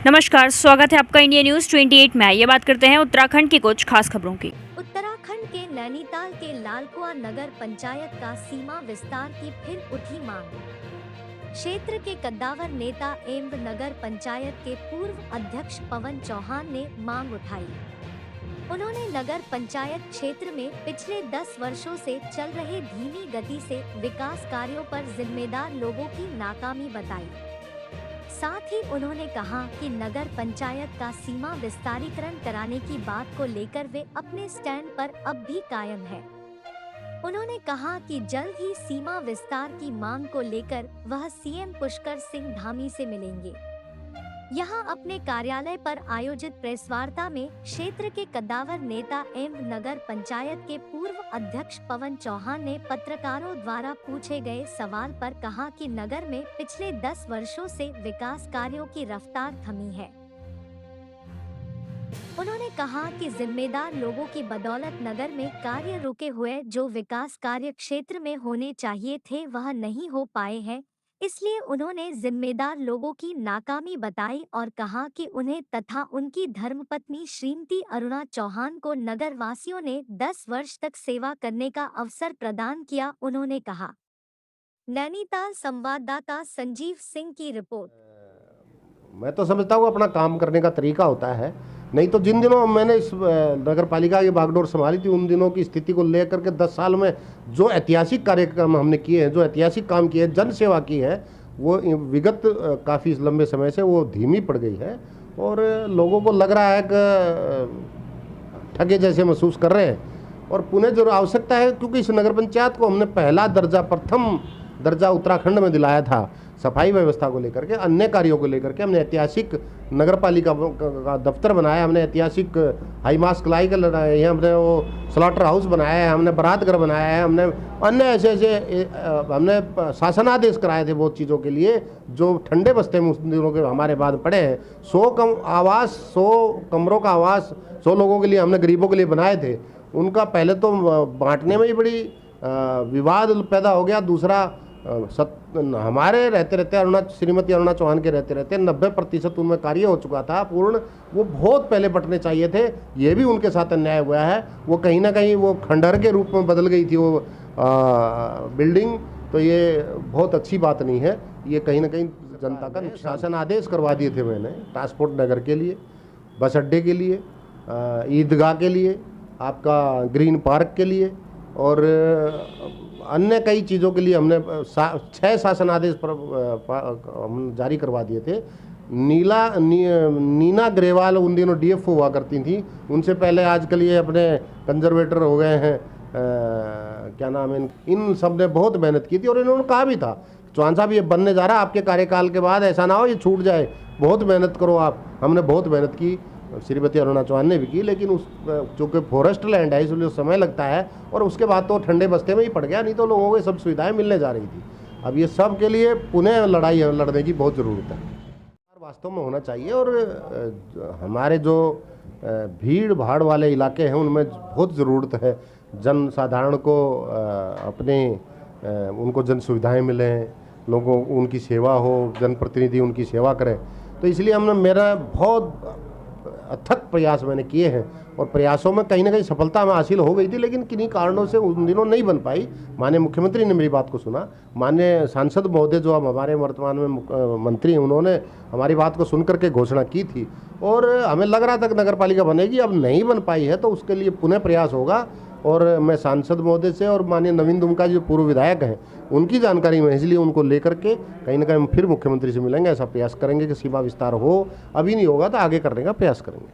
नमस्कार, स्वागत है आपका इंडिया न्यूज 28 में। ये बात करते हैं उत्तराखंड की कुछ खास खबरों की। उत्तराखंड के नैनीताल के लालकुआ नगर पंचायत का सीमा विस्तार की फिर उठी मांग। क्षेत्र के कद्दावर नेता एवं नगर पंचायत के पूर्व अध्यक्ष पवन चौहान ने मांग उठाई। उन्होंने नगर पंचायत क्षेत्र में पिछले 10 वर्षों से चल रहे धीमी गति से विकास कार्यों पर जिम्मेदार लोगों की नाकामी बताई। साथ ही उन्होंने कहा कि नगर पंचायत का सीमा विस्तारीकरण कराने की बात को लेकर वे अपने स्टैंड पर अब भी कायम है। उन्होंने कहा कि जल्द ही सीमा विस्तार की मांग को लेकर वह सीएम पुष्कर सिंह धामी से मिलेंगे। यहां अपने कार्यालय पर आयोजित प्रेस वार्ता में क्षेत्र के कद्दावर नेता एवं नगर पंचायत के पूर्व अध्यक्ष पवन चौहान ने पत्रकारों द्वारा पूछे गए सवाल पर कहा कि नगर में पिछले 10 वर्षों से विकास कार्यों की रफ्तार थमी है। उन्होंने कहा कि जिम्मेदार लोगों की बदौलत नगर में कार्य रुके हुए जो विकास कार्य क्षेत्र में होने चाहिए थे वह नहीं हो पाए हैं। इसलिए उन्होंने जिम्मेदार लोगों की नाकामी बताई और कहा कि उन्हें तथा उनकी धर्मपत्नी श्रीमती अरुणा चौहान को नगर वासियों ने 10 वर्ष तक सेवा करने का अवसर प्रदान किया। उन्होंने कहा। नैनीताल संवाददाता संजीव सिंह की रिपोर्ट। मैं तो समझता हूँ अपना काम करने का तरीका होता है, नहीं तो जिन दिनों मैंने इस नगर पालिका की बागडोर संभाली थी उन दिनों की स्थिति को लेकर के 10 साल में जो ऐतिहासिक कार्यक्रम हमने किए हैं, जो ऐतिहासिक काम किए हैं, जन सेवा की है, वो विगत काफ़ी लंबे समय से वो धीमी पड़ गई है और लोगों को लग रहा है कि ठगे जैसे महसूस कर रहे हैं। और पुनः जो आवश्यकता है, क्योंकि इस नगर पंचायत को हमने पहला दर्जा, प्रथम दर्जा उत्तराखंड में दिलाया था सफाई व्यवस्था को लेकर के, अन्य कार्यों को लेकर के। हमने ऐतिहासिक नगर पालिका का दफ्तर बनाया, हमने ऐतिहासिक हाई मास कलाई का लगाया, हमने वो स्लॉटर हाउस बनाया है, हमने बारात घर बनाया है, हमने अन्य ऐसे हमने शासनादेश कराए थे बहुत चीज़ों के लिए जो ठंडे बस्ते में उस दिनों के हमारे बाद पड़े हैं। 100 कमरों का आवास 100 लोगों के लिए हमने गरीबों के लिए बनाए थे। उनका पहले तो बांटने में ही बड़ी विवाद पैदा हो गया। दूसरा हमारे रहते श्रीमती अरुणा चौहान के रहते 90% उनमें कार्य हो चुका था पूर्ण। वो बहुत पहले बटने चाहिए थे। ये भी उनके साथ अन्याय हुआ है। वो कहीं ना कहीं वो खंडहर के रूप में बदल गई थी वो बिल्डिंग। तो ये बहुत अच्छी बात नहीं है। ये कहीं ना कहीं जनता का शासन आदेश करवा दिए थे मैंने, ट्रांसपोर्ट नगर के लिए, बस अड्डे के लिए, ईदगाह के लिए, आपका ग्रीन पार्क के लिए और अन्य कई चीज़ों के लिए हमने 6 शासन आदेश हम जारी करवा दिए थे। नीना ग्रेवाल उन दिनों डीएफओ हुआ करती थी, उनसे पहले आजकल ये अपने कंजर्वेटर हो गए हैं, क्या नाम है, इन सब ने बहुत मेहनत की थी और इन्होंने कहा भी था चौहान साहब ये बनने जा रहा है आपके कार्यकाल के बाद, ऐसा ना हो ये छूट जाए, बहुत मेहनत करो आप। हमने बहुत मेहनत की, श्रीमती अरुणा चौहान ने भी की, लेकिन उस चूँकि फॉरेस्ट लैंड है इसलिए समय लगता है और उसके बाद तो ठंडे बस्ते में ही पड़ गया, नहीं तो लोगों को सब सुविधाएं मिलने जा रही थी। अब ये सब के लिए पुनः लड़ाई लड़ने की बहुत ज़रूरत है, वास्तव में होना चाहिए। और हमारे जो भीड़ भाड़ वाले इलाके हैं उनमें बहुत ज़रूरत है जन साधारण को उनको जन सुविधाएँ मिलें, लोगों उनकी सेवा हो, जनप्रतिनिधि उनकी सेवा करें। तो इसलिए मेरा बहुत अथक प्रयास मैंने किए हैं और प्रयासों में कहीं ना कहीं सफलता हमें हासिल हो गई थी, लेकिन किन्हीं कारणों से उन दिनों नहीं बन पाई। माननीय मुख्यमंत्री ने मेरी बात को सुना, माननीय सांसद महोदय जो अब हमारे वर्तमान में मंत्री हैं, उन्होंने हमारी बात को सुन करके घोषणा की थी और हमें लग रहा था कि नगर पालिका बनेगी। अब नहीं बन पाई है तो उसके लिए पुनः प्रयास होगा और मैं सांसद महोदय से और माननीय नवीन दुमका जो पूर्व विधायक हैं उनकी जानकारी में, इसलिए उनको लेकर के कहीं ना कहीं हम फिर मुख्यमंत्री से मिलेंगे, ऐसा प्रयास करेंगे कि सीमा विस्तार हो। अभी नहीं होगा तो आगे करने का प्रयास करेंगे।